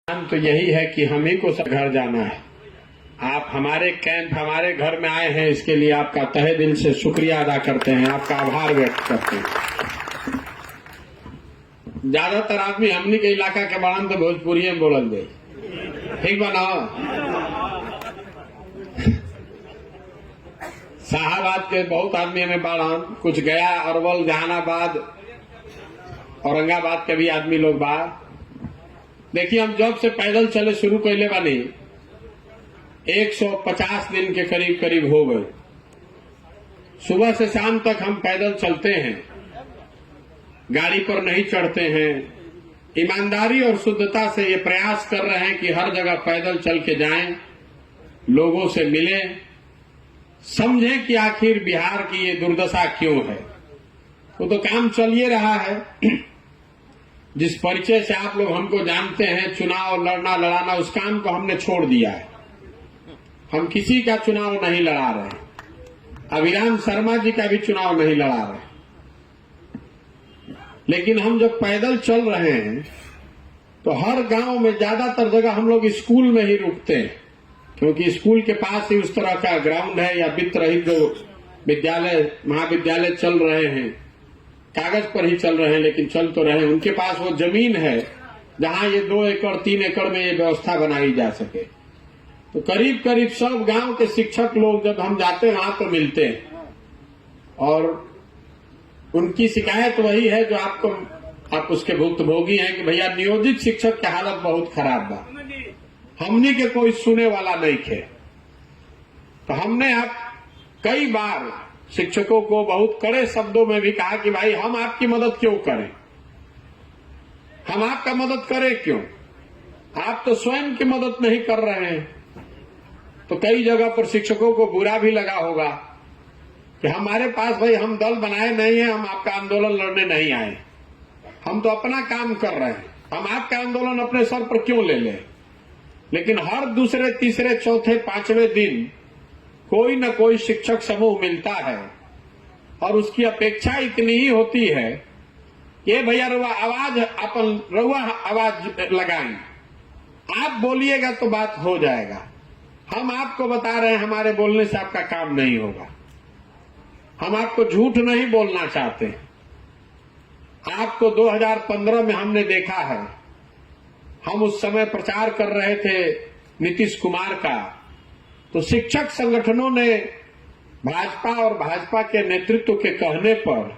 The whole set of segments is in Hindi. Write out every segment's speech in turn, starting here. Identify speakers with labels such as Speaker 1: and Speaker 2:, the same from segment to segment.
Speaker 1: तो यही है कि हम ही को सब घर जाना है। आप हमारे कैंप हमारे घर में आए हैं, इसके लिए आपका तहे दिल से शुक्रिया अदा करते हैं, आपका आभार व्यक्त करते हैं। ज्यादातर आदमी हमनी के इलाका के बाड़न तो भोजपुरी में बोलल जाये, ठीक बनाओ। शाहबाद के बहुत आदमी हमें बाड़न, कुछ गया, अरवल, जहानाबाद, औरंगाबाद के भी आदमी लोग बाहर। देखिए, हम जब से पैदल चले शुरू कैले बानी 150 दिन के करीब करीब हो गए। सुबह से शाम तक हम पैदल चलते हैं, गाड़ी पर नहीं चढ़ते हैं। ईमानदारी और शुद्धता से ये प्रयास कर रहे हैं कि हर जगह पैदल चल के जाएं, लोगों से मिलें, समझें कि आखिर बिहार की ये दुर्दशा क्यों है। वो तो काम चल ही रहा है। जिस परिचय से आप लोग हमको जानते हैं, चुनाव लड़ना लड़ाना, उस काम को हमने छोड़ दिया है। हम किसी का चुनाव नहीं लड़ा रहे, अभिराम शर्मा जी का भी चुनाव नहीं लड़ा रहे। लेकिन हम जब पैदल चल रहे हैं तो हर गांव में ज्यादातर जगह हम लोग स्कूल में ही रुकते हैं, क्योंकि स्कूल के पास ही उस तरह का ग्राउंड है या वित्त रहित जो विद्यालय महाविद्यालय चल रहे हैं, कागज पर ही चल रहे हैं लेकिन चल तो रहे हैं। उनके पास वो जमीन है जहां ये 2 एकड़ 3 एकड़ में ये व्यवस्था बनाई जा सके। तो करीब करीब सब गांव के शिक्षक लोग जब हम जाते हैं वहां तो मिलते हैं, और उनकी शिकायत वही है जो आप उसके भुक्तभोगी हैं कि भैया नियोजित शिक्षक की हालत बहुत खराब बा, हमनी के कोई सुने वाला नहीं थे। तो हमने आप कई बार शिक्षकों को बहुत कड़े शब्दों में भी कहा कि भाई हम आपकी मदद क्यों करें, हम आपका मदद करें क्यों, आप तो स्वयं की मदद नहीं कर रहे हैं। तो कई जगह पर शिक्षकों को बुरा भी लगा होगा कि हमारे पास भाई हम दल बनाए नहीं है, हम आपका आंदोलन लड़ने नहीं आए, हम तो अपना काम कर रहे हैं, हम आपका आंदोलन अपने सर पर क्यों ले लें। लेकिन हर दूसरे तीसरे चौथे 5वें दिन कोई न कोई शिक्षक समूह मिलता है और उसकी अपेक्षा इतनी ही होती है कि भैया रउआ आवाज लगाएं, आप बोलिएगा तो बात हो जाएगा। हम आपको बता रहे हैं हमारे बोलने से आपका काम नहीं होगा, हम आपको झूठ नहीं बोलना चाहते। आपको 2015 में हमने देखा है, हम उस समय प्रचार कर रहे थे नीतीश कुमार का, तो शिक्षक संगठनों ने भाजपा और भाजपा के नेतृत्व के कहने पर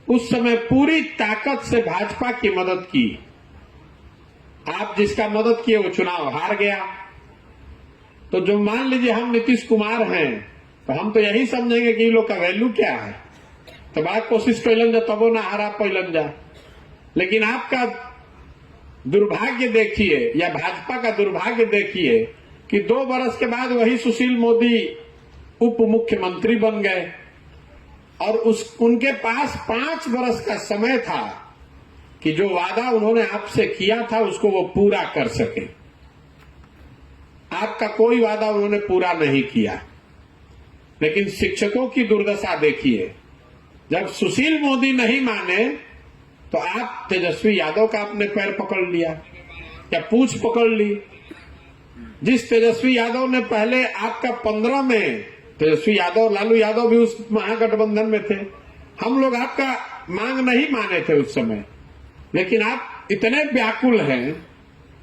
Speaker 1: उस समय पूरी ताकत से भाजपा की मदद की। आप जिसका मदद किए वो चुनाव हार गया। तो जो मान लीजिए हम नीतीश कुमार हैं तो हम तो यही समझेंगे कि इन लोग का वैल्यू क्या है, तो बात कोशिश कैलन जा तबो ना हारा पैलन जा। लेकिन आपका दुर्भाग्य देखिए या भाजपा का दुर्भाग्य देखिए कि 2 बरस के बाद वही सुशील मोदी उप मुख्यमंत्री बन गए और उनके पास 5 बरस का समय था कि जो वादा उन्होंने आपसे किया था उसको वो पूरा कर सके। आपका कोई वादा उन्होंने पूरा नहीं किया। लेकिन शिक्षकों की दुर्दशा देखिए, जब सुशील मोदी नहीं माने तो आप तेजस्वी यादव का अपने पैर पकड़ लिया या पूंछ पकड़ ली। जिस तेजस्वी यादव ने पहले आपका 15 में, तेजस्वी यादव लालू यादव भी उस महागठबंधन में थे, हम लोग आपका मांग नहीं माने थे उस समय, लेकिन आप इतने व्याकुल हैं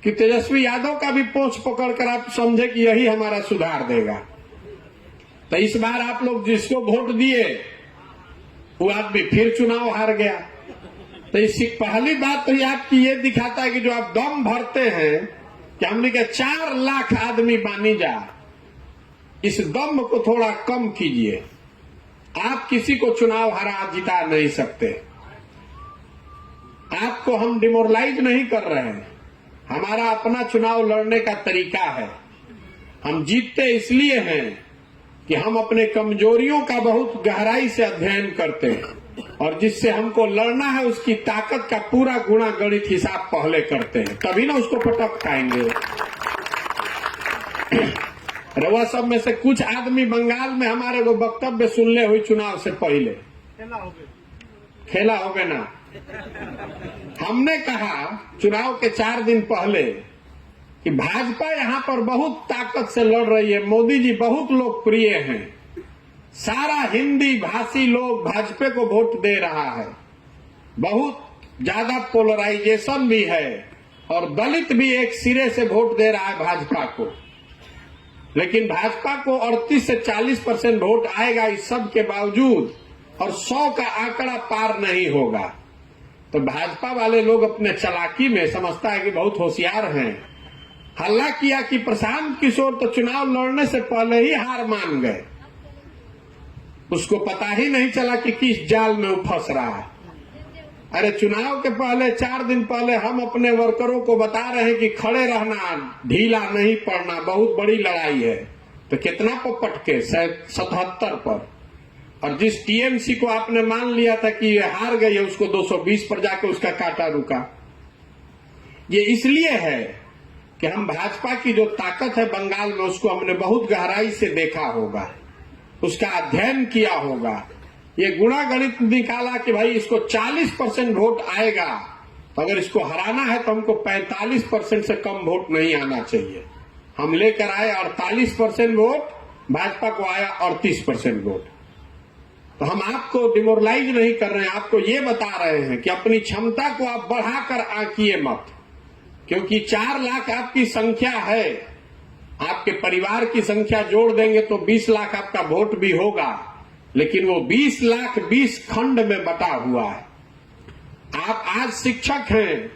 Speaker 1: कि तेजस्वी यादव का भी पोंछ पकड़कर आप समझे कि यही हमारा सुधार देगा। तो इस बार आप लोग जिसको वोट दिए वो आदमी फिर चुनाव हार गया। तो इसकी पहली बात तो ये आपकी ये दिखाता है कि जो आप दम भरते हैं कि हमने के 4 लाख आदमी बानी जा, इस दम को थोड़ा कम कीजिए। आप किसी को चुनाव हरा जिता नहीं सकते। आपको हम डिमोरलाइज नहीं कर रहे हैं, हमारा अपना चुनाव लड़ने का तरीका है। हम जीतते इसलिए हैं कि हम अपने कमजोरियों का बहुत गहराई से अध्ययन करते हैं और जिससे हमको लड़ना है उसकी ताकत का पूरा गुणा गणित हिसाब पहले करते हैं, तभी ना उसको पटक पाएंगे। रउआ सब में से कुछ आदमी बंगाल में हमारे वो वक्तव्य सुनले हुई चुनाव से पहले खेला हो गए ना, हमने कहा चुनाव के 4 दिन पहले कि भाजपा यहां पर बहुत ताकत से लड़ रही है, मोदी जी बहुत लोकप्रिय हैं, सारा हिंदी भाषी लोग भाजपा को वोट दे रहा है, बहुत ज्यादा पोलराइजेशन भी है और दलित भी एक सिरे से वोट दे रहा है भाजपा को। लेकिन भाजपा को 38 से 40% वोट आएगा इस सब के बावजूद, और 100 का आंकड़ा पार नहीं होगा। तो भाजपा वाले लोग अपने चालाकी में समझता है कि बहुत होशियार हैं, हल्ला किया कि प्रशांत किशोर तो चुनाव लड़ने से पहले ही हार मान गए, उसको पता ही नहीं चला कि किस जाल में वो फंस रहा है। अरे चुनाव के पहले 4 दिन पहले हम अपने वर्करों को बता रहे हैं कि खड़े रहना, ढीला नहीं पड़ना, बहुत बड़ी लड़ाई है। तो कितना पर पटके? 77 पर। और जिस टीएमसी को आपने मान लिया था कि ये हार गई है, उसको 220 पर जाके उसका कांटा रुका। ये इसलिए है कि हम भाजपा की जो ताकत है बंगाल में, उसको हमने बहुत गहराई से देखा होगा, उसका अध्ययन किया होगा। ये गुणा गणित निकाला कि भाई इसको 40% वोट आएगा, तो अगर इसको हराना है तो हमको 45% से कम वोट नहीं आना चाहिए। हम लेकर आए 48% वोट, भाजपा को आया 38% वोट। तो हम आपको डिमोरलाइज नहीं कर रहे हैं, आपको ये बता रहे हैं कि अपनी क्षमता को आप बढ़ाकर आंकिए मत, क्योंकि 4 लाख आपकी संख्या है, आपके परिवार की संख्या जोड़ देंगे तो 20 लाख आपका वोट भी होगा, लेकिन वो 20 लाख 20 खंड में बटा हुआ है। आप आज शिक्षक हैं,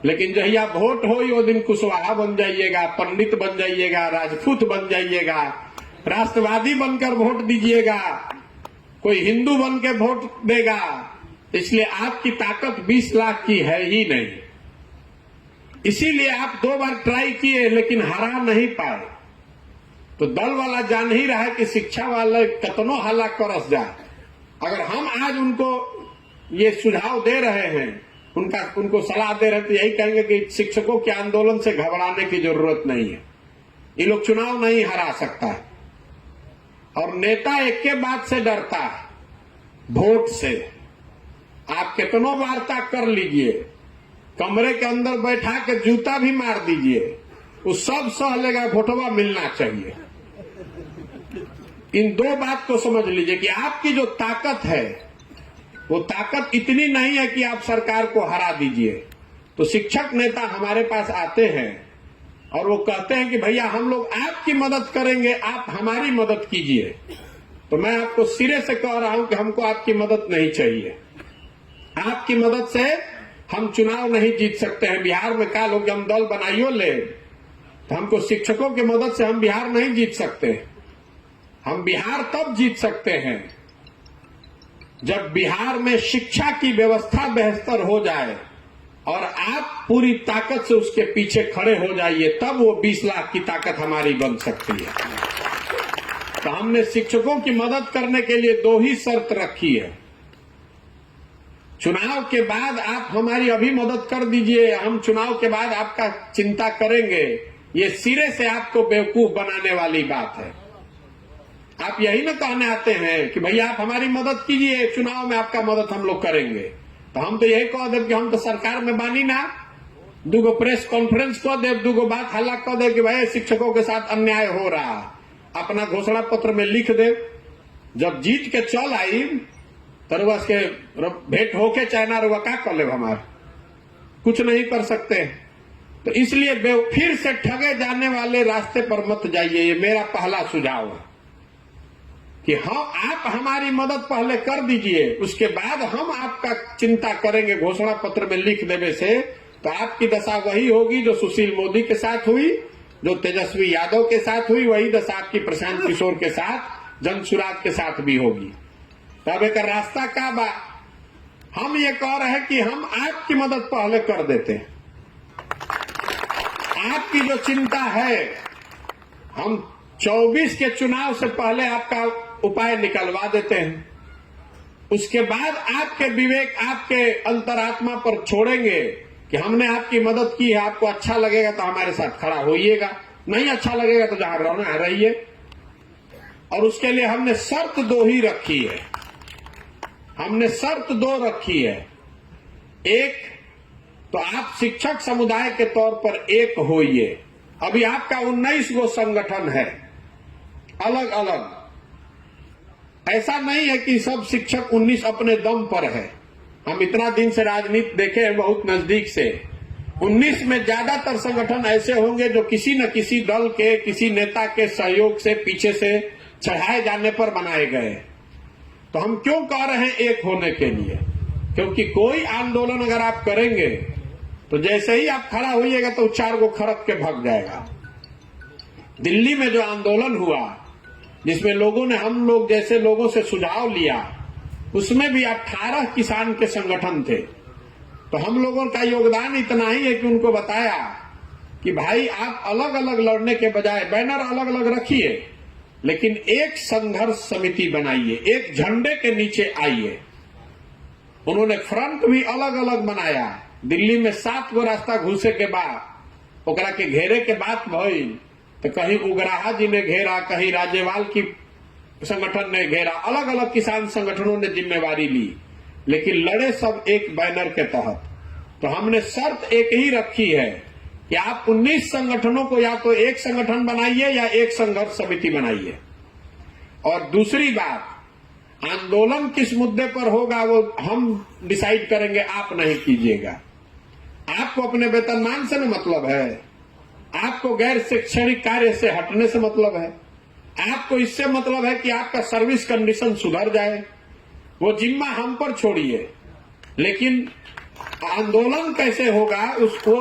Speaker 1: लेकिन जही आप वोट हो वो दिन कुशवाहा बन जाइएगा, पंडित बन जाइएगा, राजपूत बन जाइएगा, राष्ट्रवादी बनकर वोट दीजिएगा, कोई हिंदू बन के वोट देगा। इसलिए आपकी ताकत 20 लाख की है ही नहीं। इसीलिए आप 2 बार ट्राई किए लेकिन हरा नहीं पाए। तो दल वाला जान ही रहा है कि शिक्षा वाले कतनो हल्ला करस जाए। अगर हम आज उनको ये सुझाव दे रहे हैं, उनको सलाह दे रहे हैं, तो यही कहेंगे कि शिक्षकों के आंदोलन से घबराने की जरूरत नहीं है, ये लोग चुनाव नहीं हरा सकता है। और नेता एक के बात से डरता है, वोट से। आप कितनों वार्ता कर लीजिए, कमरे के अंदर बैठा के जूता भी मार दीजिए, वो सब सह लेगा, वोटवा मिलना चाहिए। इन 2 बात को समझ लीजिए कि आपकी जो ताकत है वो ताकत इतनी नहीं है कि आप सरकार को हरा दीजिए। तो शिक्षक नेता हमारे पास आते हैं और वो कहते हैं कि भैया हम लोग आपकी मदद करेंगे, आप हमारी मदद कीजिए। तो मैं आपको सिरे से कह रहा हूं कि हमको आपकी मदद नहीं चाहिए। आपकी मदद से हम चुनाव नहीं जीत सकते हैं। बिहार में क्या लोग हम दल बनाइयो ले, तो हमको शिक्षकों की मदद से हम बिहार नहीं जीत सकते। हम बिहार तब जीत सकते हैं जब बिहार में शिक्षा की व्यवस्था बेहतर हो जाए और आप पूरी ताकत से उसके पीछे खड़े हो जाइए, तब वो 20 लाख की ताकत हमारी बन सकती है। तो हमने शिक्षकों की मदद करने के लिए 2 ही शर्त रखी है। चुनाव के बाद आप हमारी अभी मदद कर दीजिए, हम चुनाव के बाद आपका चिंता करेंगे। ये सिरे से आपको बेवकूफ बनाने वाली बात है। आप यही न कहने आते हैं कि भैया आप हमारी मदद कीजिए, चुनाव में आपका मदद हम लोग करेंगे। तो हम तो यही कह दे कि हम तो सरकार में बानी ना, 2 प्रेस कॉन्फ्रेंस कह दे, 2 बात हल्ला कह दे कि भाई शिक्षकों के साथ अन्याय हो रहा, अपना घोषणा पत्र में लिख दे। जब जीत के चल आई तरवा के भेंट होके चाइना रुआ का कर ले, हमारे कुछ नहीं कर सकते। तो इसलिए फिर से ठगे जाने वाले रास्ते पर मत जाइए, ये मेरा पहला सुझाव है कि हाँ आप हमारी मदद पहले कर दीजिए, उसके बाद हम आपका चिंता करेंगे। घोषणा पत्र में लिख देने से तो आपकी दशा वही होगी जो सुशील मोदी के साथ हुई, जो तेजस्वी यादव के साथ हुई, वही दशा आपकी प्रशांत किशोर के साथ, जनसुराज के साथ भी होगी। तब एक रास्ता का बा, हम ये कह रहे हैं कि हम आपकी मदद पहले कर देते हैं। आपकी जो चिंता है, हम 24 के चुनाव से पहले आपका उपाय निकलवा देते हैं। उसके बाद आपके विवेक, आपके अंतरात्मा पर छोड़ेंगे कि हमने आपकी मदद की है, आपको अच्छा लगेगा तो हमारे साथ खड़ा होइएगा, नहीं अच्छा लगेगा तो जहां रहना है रहिए। और उसके लिए हमने शर्त 2 ही रखी है। हमने शर्त 2 रखी है एक तो आप शिक्षक समुदाय के तौर पर एक होइए। अभी आपका 19 गो संगठन है अलग अलग, ऐसा नहीं है कि सब शिक्षक 19 अपने दम पर है। हम इतना दिन से राजनीति देखे हैं बहुत नजदीक से। 19 में ज्यादातर संगठन ऐसे होंगे जो किसी न किसी दल के, किसी नेता के सहयोग से, पीछे से चढ़ाए जाने पर बनाए गए। तो हम क्यों कह रहे हैं एक होने के लिए? क्योंकि कोई आंदोलन अगर आप करेंगे तो जैसे ही आप खड़ा होइएगा तो 4 गो खड़क के भाग जाएगा। दिल्ली में जो आंदोलन हुआ, जिसमें लोगों ने, हम लोग जैसे लोगों से सुझाव लिया, उसमें भी 18 किसान के संगठन थे। तो हम लोगों का योगदान इतना ही है कि उनको बताया कि भाई आप अलग अलग लड़ने के बजाय बैनर अलग अलग रखिए, लेकिन एक संघर्ष समिति बनाइए, एक झंडे के नीचे आइए। उन्होंने फ्रंट भी अलग अलग बनाया। दिल्ली में 7 गो रास्ता घुसे के बाद ओकरा के घेरे के बात भइल तो कहीं उग्राहा जी ने घेरा, कहीं राज्यपाल की संगठन ने घेरा, अलग अलग किसान संगठनों ने जिम्मेवारी ली, लेकिन लड़े सब एक बैनर के तहत। तो हमने शर्त एक ही रखी है कि आप 19 संगठनों को या तो एक संगठन बनाइए या एक संघर्ष समिति बनाइए। और दूसरी बात, आंदोलन किस मुद्दे पर होगा वो हम डिसाइड करेंगे, आप नहीं कीजिएगा। आपको अपने वेतनमान से न मतलब है, आपको गैर शैक्षणिक कार्य से हटने से मतलब है, आपको इससे मतलब है कि आपका सर्विस कंडीशन सुधर जाए। वो जिम्मा हम पर छोड़िए, लेकिन आंदोलन कैसे होगा उसको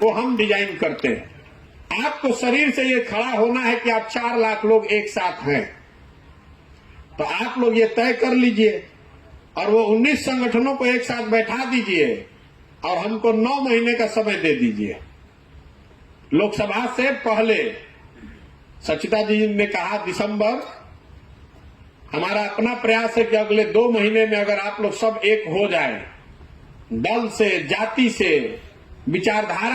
Speaker 1: वो हम डिजाइन करते हैं। आपको शरीर से ये खड़ा होना है कि आप 4 लाख लोग एक साथ हैं, तो आप लोग ये तय कर लीजिए और वो 19 संगठनों को एक साथ बैठा दीजिए और हमको 9 महीने का समय दे दीजिए। लोकसभा से पहले सचिता जी ने कहा दिसंबर, हमारा अपना प्रयास है कि अगले 2 महीने में अगर आप लोग सब एक हो जाए, दल से, जाति से, विचारधारा